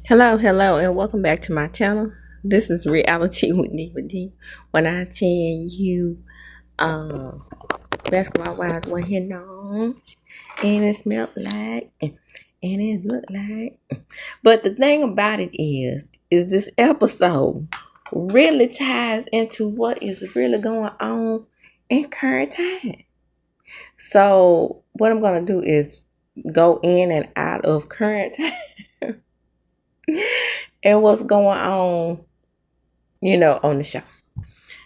Hello, and welcome back to my channel. This is Reality with DVD. When I tell you, basketball wives went hitting on, and it smelled like, and it looked like. But the thing about it is this episode really ties into what is really going on in current time. So what I'm gonna do is go in and out of current time and what's going on, on the show.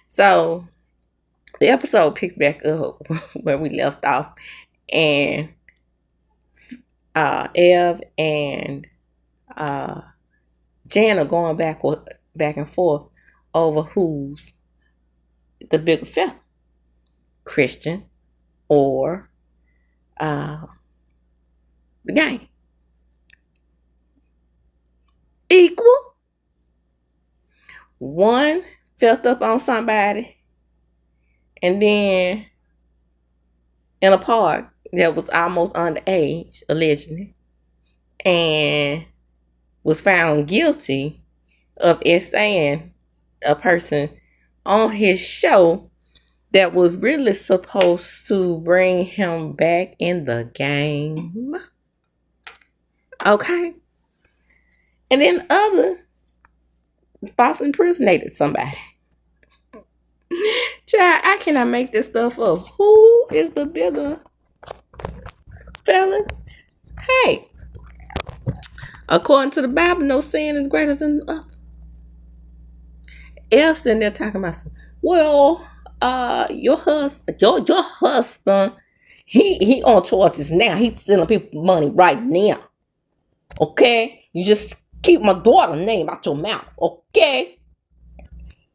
So the episode picks back up where we left off, and Ev and Jan are going back and forth over who's the bigger fella, Christian or the gang. Equal. One felt up on somebody, and then in a park that was almost underage, allegedly, and was found guilty of essaying a person on his show that was really supposed to bring him back in the game. Okay. And then others false impersonated somebody. Child, I cannot make this stuff up. Who is the bigger fella? Hey, according to the Bible, no sin is greater than the other. Elf sitting there talking about some, well, your husband, he on charges now. He's stealing people money right now. Okay? You just keep my daughter's name out your mouth, okay?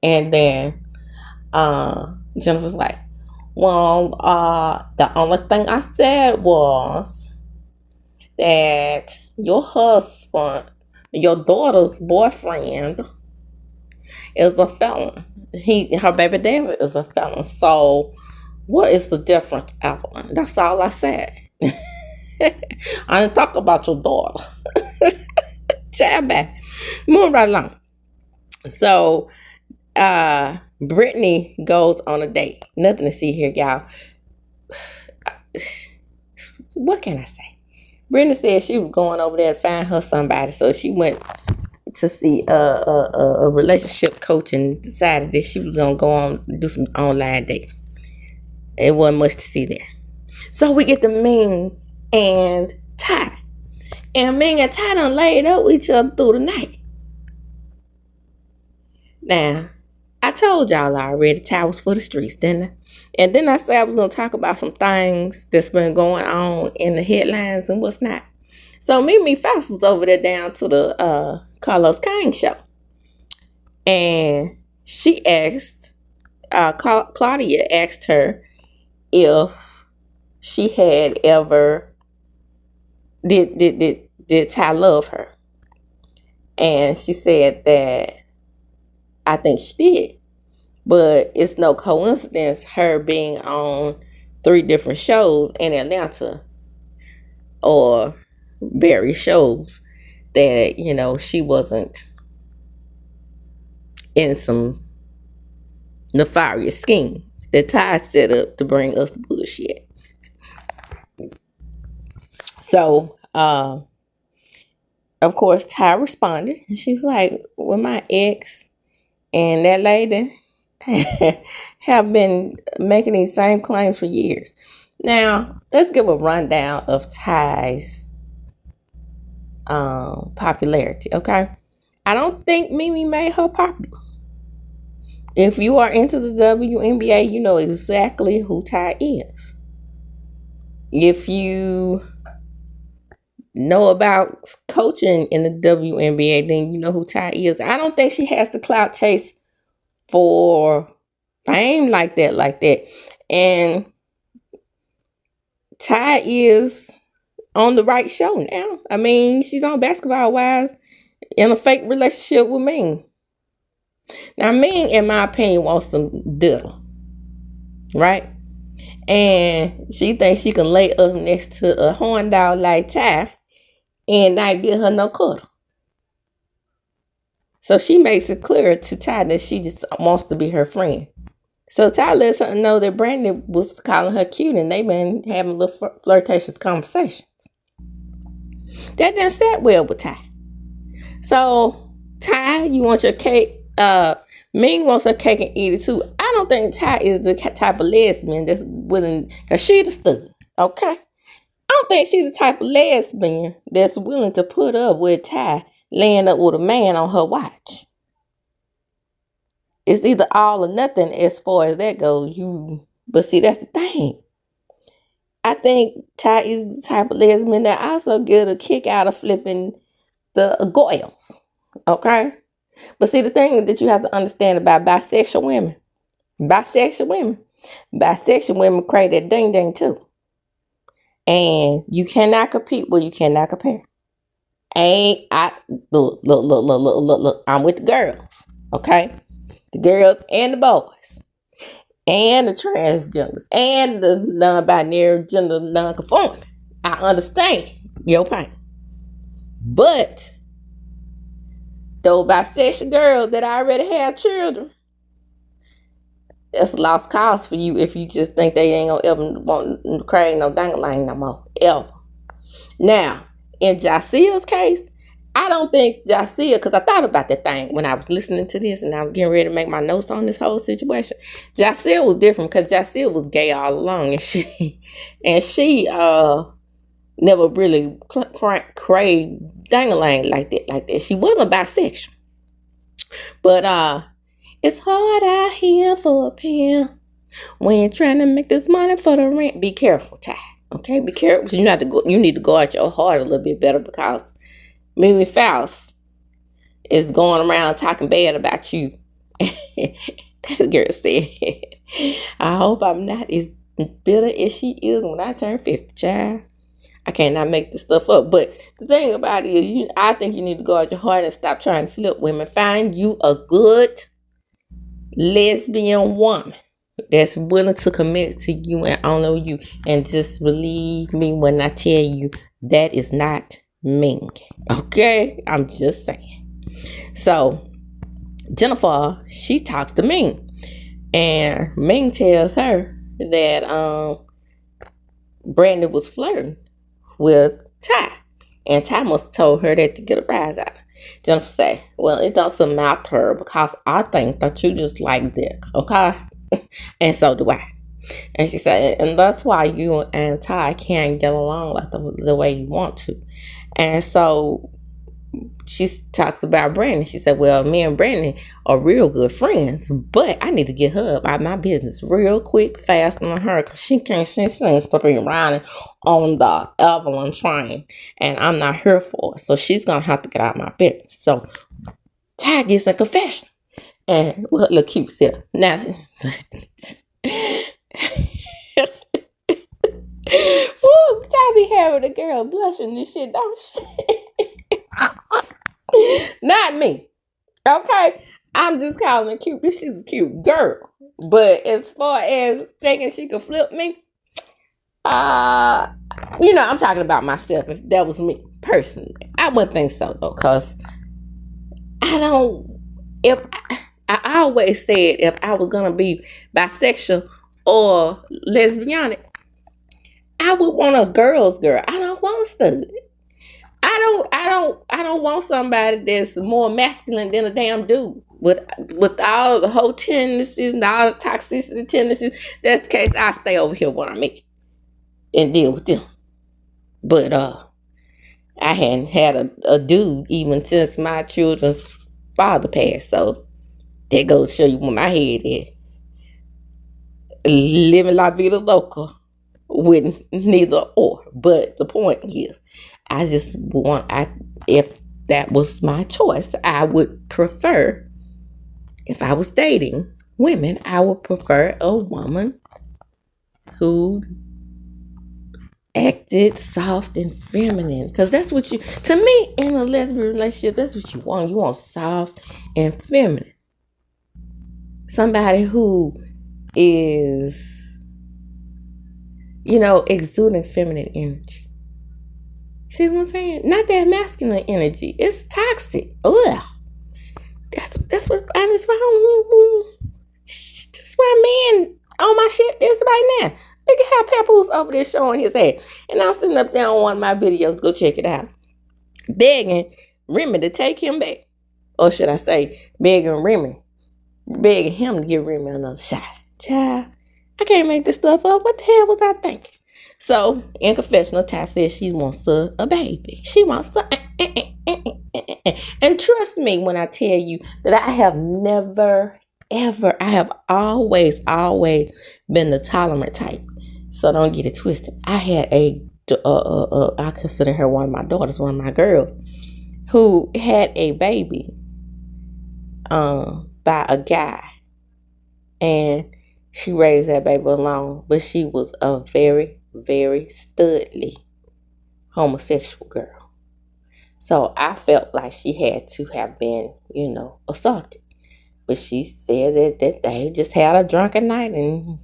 And then Jennifer's like, well, the only thing I said was that your husband, your daughter's boyfriend, is a felon. Her baby daddy is a felon. So what is the difference, Evelyn? That's all I said. I didn't talk about your daughter. Child back. Moving right along. So Brittany goes on a date. Nothing to see here, y'all. What can I say? Brittany said she was going over there to find her somebody, so she went to see a relationship coach and decided that she was gonna go on do some online dating. It wasn't much to see there. So we get to Ming and Ty. And Ming and Ty done laid up with each other through the night. Now, I told y'all already Ty was for the streets, didn't I? And then I said I was going to talk about some things that's been going on in the headlines and what's not. So Mimi Faust was over there down to the Carlos King show. And she asked, Claudia asked her if she had ever, did Ty love her? And she said that I think she did. But it's no coincidence her being on 3 different shows in Atlanta or various shows that, she wasn't in some nefarious scheme that Ty set up to bring us the bullshit. So, of course, Ty responded. And she's like, well, my ex and that lady have been making these same claims for years. Now, let's give a rundown of Ty's popularity, okay? I don't think Mimi made her popular. If you are into the WNBA, you know exactly who Ty is. If you know about coaching in the WNBA, then you know who Ty is. I don't think she has the clout chase for fame like that. And Ty is on the right show now. I mean, she's on Basketball Wives in a fake relationship with Ming. Now, Ming, in my opinion, wants some diddle, right? And she thinks she can lay up next to a horn dog like Ty and not get her no cuddle. So she makes it clear to Ty that she just wants to be her friend. So Ty lets her know that Brandi was calling her cute and they've been having little flirtatious conversations. That didn't sit well with Ty. So Ty, you want your cake? Ming wants her cake and eat it too. I don't think Ty is the type of lesbian that's willing, because she's the stud, okay? I don't think she's the type of lesbian that's willing to put up with Ty laying up with a man on her watch. It's either all or nothing as far as that goes. But see, that's the thing. I think Ty is the type of lesbian that also get a kick out of flipping the goyles, okay? But see, the thing that you have to understand about bisexual women crave that ding ding too. And you cannot compete where you cannot compare. Look. I'm with the girls, okay? The girls and the boys. And the transgenders. And the non-binary gender non-conforming. I understand your pain. But those bisexual girls that already have children, that's a lost cause for you if you just think they ain't gonna ever want to crave no dangling no more. Ever. Now, in Jacia's case, I don't think Jacia, because I thought about that thing when I was listening to this and I was getting ready to make my notes on this whole situation. Jacia was different because Jacia was gay all along, and she never really craved dangling like that. She wasn't bisexual. But it's hard out here for a pimp when trying to make this money for the rent. Be careful, Ty. Okay, be careful. You need to go out your heart a little bit better, because Mimi Faust is going around talking bad about you. That girl said, I hope I'm not as bitter as she is when I turn 50, child. I cannot make this stuff up. But the thing about it is, I think you need to go out your heart and stop trying to flip women. Find you a good lesbian woman that's willing to commit to you and honor you. And just believe me when I tell you, that is not Ming. Okay? I'm just saying. So, Jennifer, she talks to Ming. And Ming tells her that Brandi was flirting with Ty. And Ty must have told her that to get a rise out of her. Jennifer said, well, it doesn't matter because I think that you just like dick, okay? And so do I. And she said, and that's why you and Ty can't get along like the way you want to. And so she talks about Brandi. She said, well, me and Brandi are real good friends, but I need to get her up out of my business real quick, fast on her, because she ain't to be riding on the EVELYN train, and I'm not here for it. So she's going to have to get out of my business. So Ty gets a confession. And what look cute self. Now, woo, Ty be having a girl blushing and shit, don't she? Not me. Okay? I'm just calling her cute because she's a cute girl. But as far as thinking she could flip me, I'm talking about myself. If that was me personally, I wouldn't think so though, because I always said if I was gonna be bisexual or lesbianic, I would want a girl's girl. I don't want a stud. I don't want somebody that's more masculine than a damn dude with all the whole tendencies and all the toxicity tendencies. That's the case. I stay over here where I'm at and deal with them. But I hadn't had a dude even since my children's father passed. So that goes to show you where my head is. Living la vida loca with neither or. But the point is, if that was my choice, I would prefer, if I was dating women, I would prefer a woman who acted soft and feminine. Because that's what to me, in a lesbian relationship, that's what you want. You want soft and feminine. Somebody who is, exuding feminine energy. See what I'm saying? Not that masculine energy. It's toxic. Ugh. That's what that's why man on my shit is right now. Look at how Papoose over there showing his ass. And I'm sitting up there on one of my videos. Go check it out. Begging Remy to take him back. Or should I say, begging him to give Remy another shot. Child, I can't make this stuff up. What the hell was I thinking? So, in confessional, Ty says she wants a baby. She wants a... And trust me when I tell you that I have never, ever, I have always been the tolerant type. So don't get it twisted. I had I consider her one of my daughters, one of my girls, who had a baby by a guy. And she raised that baby alone. But she was a very, very studly homosexual girl. So I felt like she had to have been, assaulted. But she said that they just had a drunken night and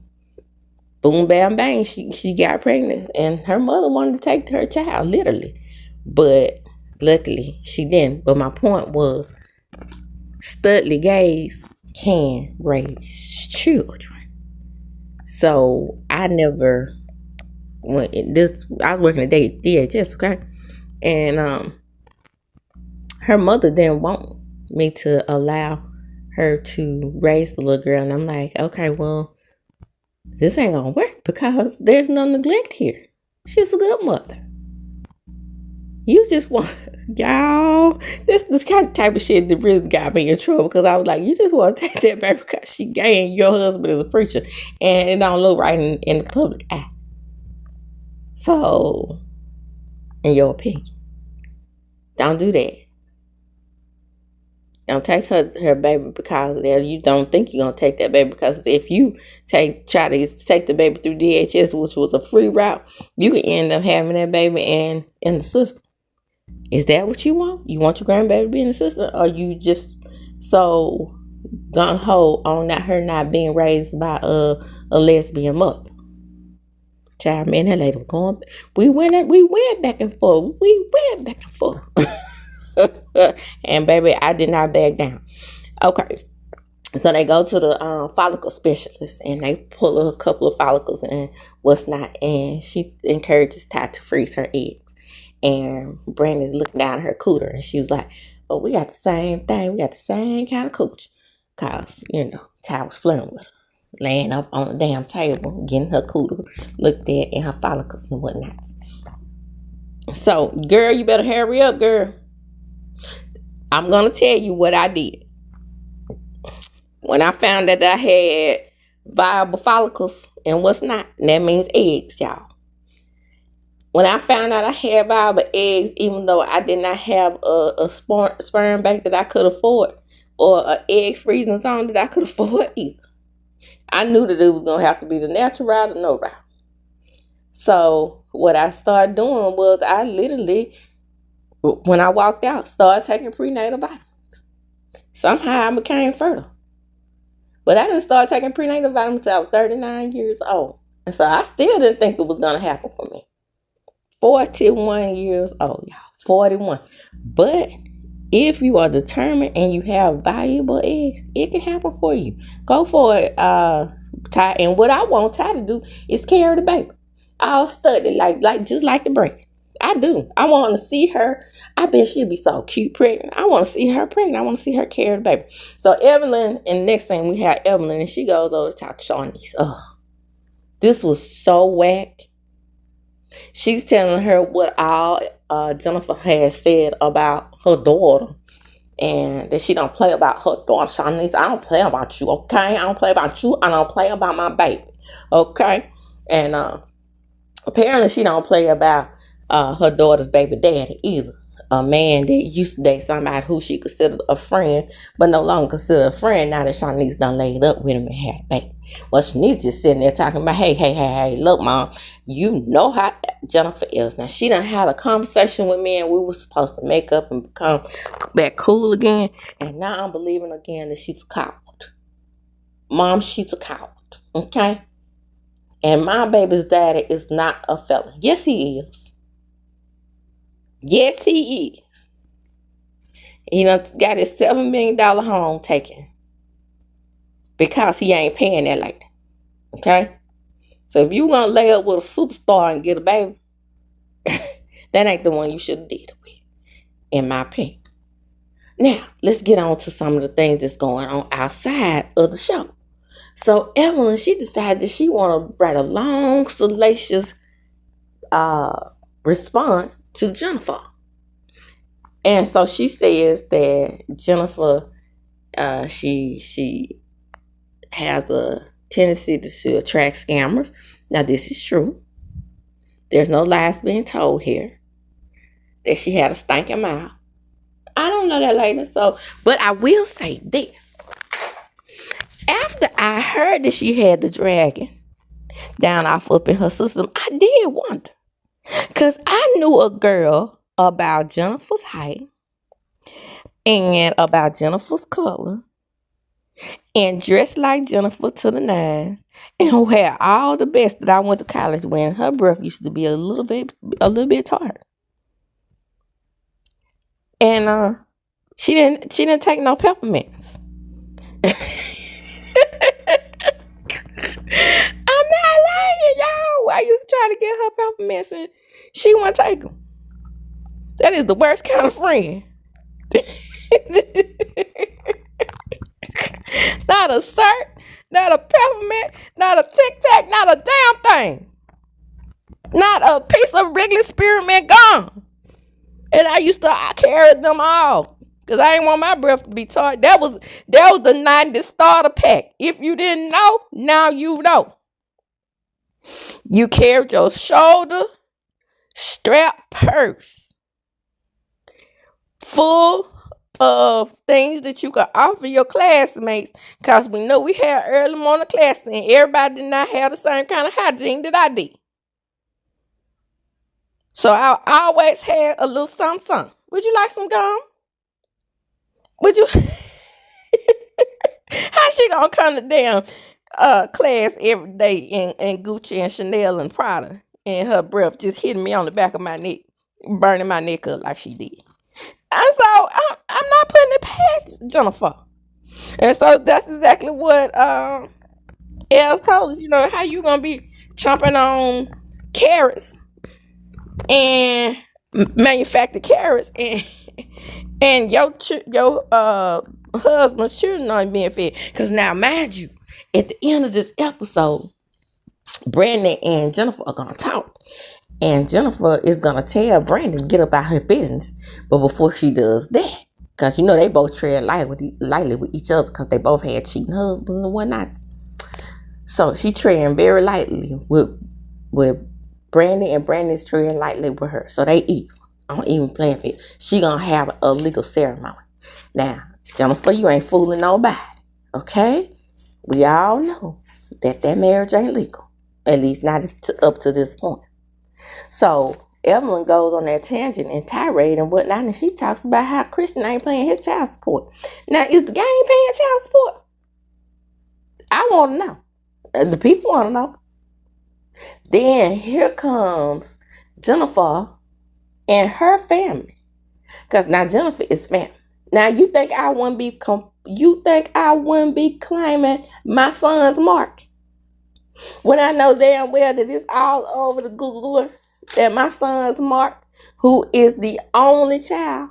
boom, bam, bang, she got pregnant. And her mother wanted to take her child, literally. But luckily, she didn't. But my point was, studly gays can raise children. So I never went I was working at DHS, okay? And her mother didn't want me to allow her to raise the little girl. And I'm like, okay, well, this ain't gonna work because there's no neglect here. She's a good mother. You just want, y'all, this kind of type of shit that really got me in trouble because I was like, you just want to take that baby because she gay and your husband is a preacher and it don't look right in the public eye. So, in your opinion, don't do that. Don't take her baby because you don't think you're going to take that baby, because if you try to take the baby through DHS, which was a free route, you could end up having that baby in the system. Is that what you want? You want your grandbaby to be in the system? Or you just so gung-ho on her not being raised by a lesbian mother? Child, man, that lady was going. We went back and forth. And baby, I did not back down. Okay, so they go to the follicle specialist and they pull a couple of follicles and what's not, and she encourages Ty to freeze her eggs. And Brandi's looking down at her cooter and she was like, "Oh, we got the same thing. We got the same kind of cooch." Cause Ty was flirting with her, laying up on the damn table, getting her cooter looked at and her follicles and whatnot. So, girl, you better hurry up, girl. I'm going to tell you what I did. When I found that I had viable follicles and what's not, and that means eggs, y'all. When I found out I had viable eggs, even though I did not have a sperm bank that I could afford, or an egg freezing zone that I could afford either, I knew that it was going to have to be the natural route or no route. So what I started doing was I literally, when I walked out, started taking prenatal vitamins. Somehow I became fertile. But I didn't start taking prenatal vitamins until I was 39 years old. And so I still didn't think it was going to happen for me. 41 years old, y'all. 41. But if you are determined and you have valuable eggs, it can happen for you. Go for it, Ty. And what I want Ty to do is carry the baby. I'll study like just like the bread. I do. I want to see her. I bet she'll be so cute pregnant. I want to see her pregnant. I want to see her carry the baby. So EVELYN, and next thing we have EVELYN, and she goes over to talk to Shawnee's. Ugh. This was so whack. She's telling her what all Jennifer has said about her daughter, and that she don't play about her daughter. Shawnee's, I don't play about you, okay? I don't play about you. I don't play about my baby, okay? And apparently she don't play about her daughter's baby daddy either. A man that used to date somebody who she considered a friend, but no longer considered a friend now that Shawnee's done laid up with him and had a baby. Well, Shawnee's just sitting there talking about, hey, look, Mom, you know how Jennifer is. Now, she done had a conversation with me and we were supposed to make up and become back cool again. And now I'm believing again that she's a coward. Mom, she's a coward, okay? And my baby's daddy is not a felon. Yes, he is. Yes, he is. He done got his $7 million home taken because he ain't paying that lady. Okay? So if you gonna lay up with a superstar and get a baby, that ain't the one you should have did it with, in my opinion. Now, let's get on to some of the things that's going on outside of the show. So Evelyn, she decided that she want to write a long, salacious response to Jennifer. And so she says that Jennifer, she has a tendency to attract scammers. Now, this is true. There's no lies being told here. That she had a stinking mouth. I don't know that lady. But I will say this. After I heard that she had the dragon down off up in her system, I did wonder. Because I knew a girl about Jennifer's height and about Jennifer's color and dressed like Jennifer to the nines and who had all the best that I went to college when her breath used to be a little bit tart. And she didn't take no peppermints. I'm not lying, y'all. I used to try to get her peppermints and she wouldn't take them. That is the worst kind of friend. Not a cert, not a peppermint, not a Tic Tac, not a damn thing. Not a piece of regular spearmint gum. And I used to carry them all. Because I didn't want my breath to be tart. That was the 90 starter pack. If you didn't know, now you know. You carried your shoulder strap purse full of things that you could offer your classmates. Because we know we had early morning classes and everybody did not have the same kind of hygiene that I did. So I always had a little something. Would you like some gum? Would you? How she gonna come to damn class every day in Gucci and Chanel and Prada and her breath just hitting me on the back of my neck, burning my neck up like she did. And so I'm not putting it past Jennifer. And so that's exactly what Elle told us. You know, how you gonna be chomping on carrots and manufactured carrots and your husband's children aren't being fed. Because now, mind you, at the end of this episode, Brandi and Jennifer are going to talk. And Jennifer is going to tell Brandi to get about her business. But before she does that, because, you know, they both tread lightly with each other because they both had cheating husbands and whatnot. So she treading very lightly with Brandi, and Brandi's treading lightly with her. So they even. I'm even playing field. She gonna have a legal ceremony. Now, Jennifer, you ain't fooling nobody. Okay? We all know that marriage ain't legal. At least not up to this point. So, Evelyn goes on that tangent and tirade and whatnot, and she talks about how Christian ain't paying his child support. Now, is the gang paying child support? I want to know. The people want to know. Then, here comes Jennifer and her family. Because now Jennifer is family. Now you think I wouldn't be claiming my son's mark? When I know damn well that it's all over the Googler that my son's mark, who is the only child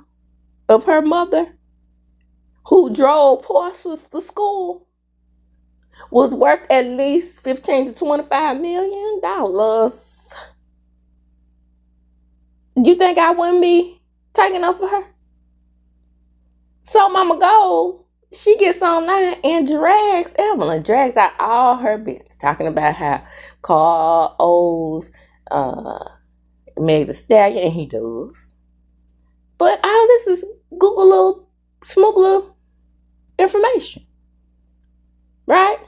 of her mother, who drove Porsches to school, was worth at least $15 to $25 million. You think I wouldn't be taking up for her? So Mama Gold, she gets online and drags out all her business, talking about how Carl owes Meg Thee Stallion, and he does. But all this is Google smuggler information, right?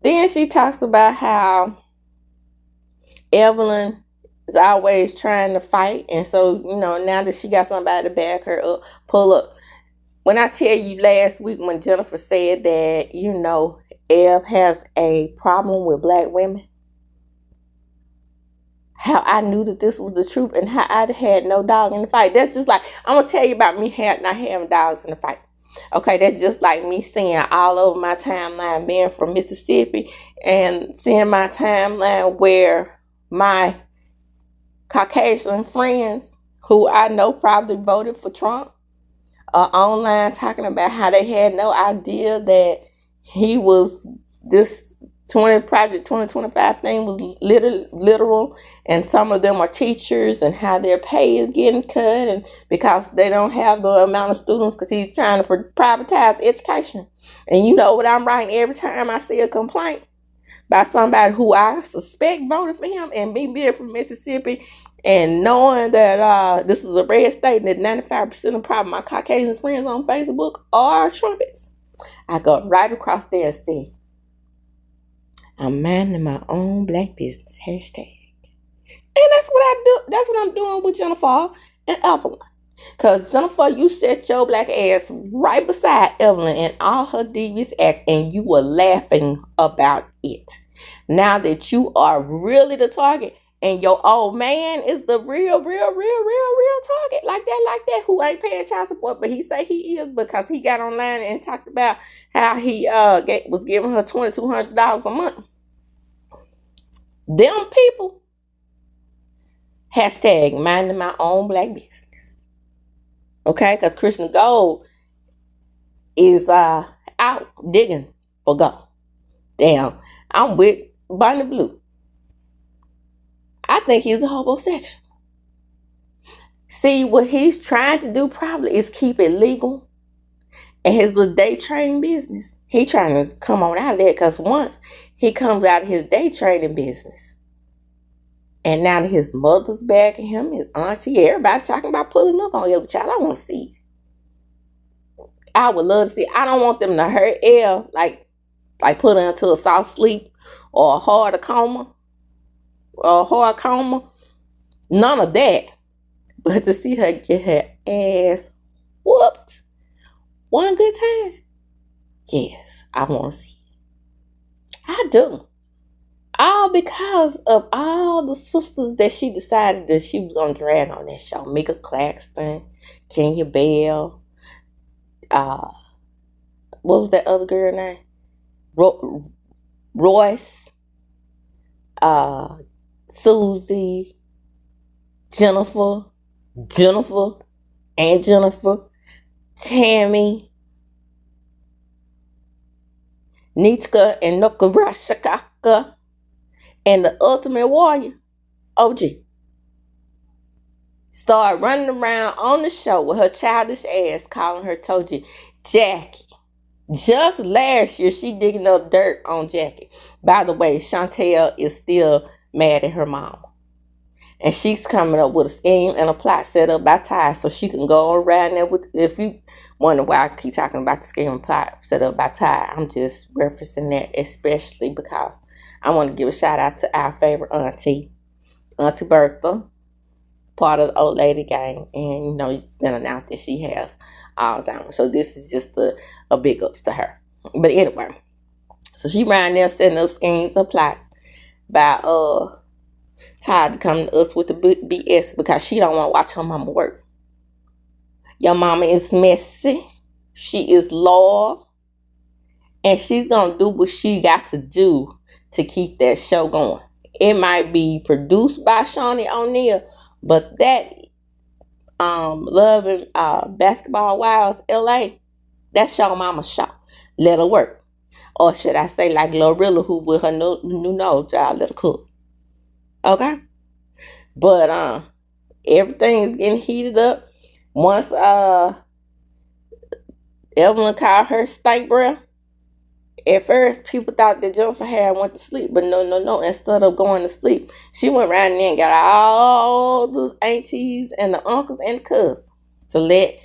Then she talks about how Evelyn is always trying to fight, and so, you know, now that she got somebody to back her up, pull up. When I tell you last week when Jennifer said that, you know, Ev has a problem with black women, how I knew that this was the truth and how I had no dog in the fight. That's just like, I'm going to tell you about me not having dogs in the fight. Okay, that's just like me seeing all over my timeline, being from Mississippi, and seeing my timeline where my Caucasian friends, who I know probably voted for Trump, are online talking about how they had no idea that he was this Project 2025 thing was literal, and some of them are teachers, and how their pay is getting cut, and because they don't have the amount of students, because he's trying to privatize education. And you know what I'm writing every time I see a complaint by somebody who I suspect voted for him, and me being from Mississippi and knowing that this is a red state and that 95% of probably my Caucasian friends on Facebook are Trumpists, I go right across there and say, I'm minding my own black business, hashtag. And that's what I do. That's what I'm doing with Jennifer and Evelyn. Because Jennifer, you set your black ass right beside Evelyn and all her devious acts, and you were laughing about it. Now that you are really the target, and your old man is the real target, like that, who ain't paying child support, but he say he is because he got online and talked about how he was giving her $2,200 a month. Them people, hashtag minding my own black business. Okay, because Krishna Gold is out digging for gold. Damn, I'm with Barney Blue. I think he's a homosexual. See, what he's trying to do probably is keep it legal and his little day trading business. He trying to come on out of that, because once he comes out of his day trading business, and now that his mother's backing him, his auntie, everybody's talking about pulling up on your child. I want to see it. I would love to see it. I don't want them to hurt Elle, like put her into a soft sleep or a hard coma. None of that. But to see her get her ass whooped one good time, yes, I want to see it. I do. All because of all the sisters that she decided that she was going to drag on that show. Mika Claxton, Kenya Bell, what was that other girl name? Royce, Susie, Jennifer, Tammy, Nitka, and Nukarashakaka, and the Ultimate Warrior, OG, started running around on the show with her childish ass, calling her Toji Jackie. Just last year, she digging up dirt on Jackie. By the way, Chantel is still mad at her mama. And she's coming up with a scheme and a plot set up by Ty, so she can go around there with, if you wonder why I keep talking about the scheme and plot set up by Ty, I'm just referencing that especially because I want to give a shout out to our favorite auntie, Auntie Bertha, part of the old lady gang. And, you know, it's been announced that she has Alzheimer's. So this is just a big ups to her. But anyway, so she around there setting up schemes and plots by Ty to come to us with the BS because she don't want to watch her mama work. Your mama is messy. She is loyal. And she's going to do what she got to do to keep that show going. It might be produced by Shawnee O'Neal, but that Love and Basketball Wives LA, that's your mama's show. Let her work. Or should I say like Glorilla, who with her new nose job, let her cook. Okay? But everything is getting heated up. Once Evelyn called her stank breath, at first people thought that Jennifer had went to sleep, but no. Instead of going to sleep, she went around there and got all the aunties and the uncles and the cousins to let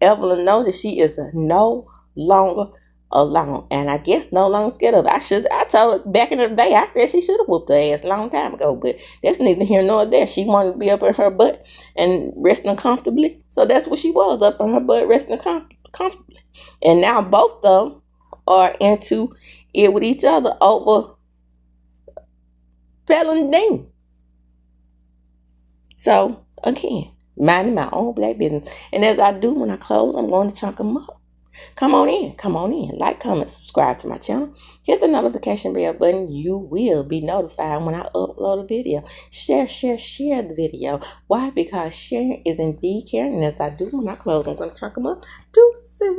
Evelyn know that she is no longer alone. And I guess no longer scared of it. I told her back in the day, I said she should have whooped her ass a long time ago, but that's neither here nor there. She wanted to be up in her butt and resting comfortably. So that's what she was, up in her butt, resting comfortably. And now both of them are into it with each other over Felon Dean. So, again, minding my own black business. And as I do when I close, I'm going to chunk them up. Come on in. Like, comment, subscribe to my channel. Hit the notification bell button. You will be notified when I upload a video. Share the video. Why? Because sharing is indeed caring. And as I do when I close, I'm going to chunk them up. Deuces.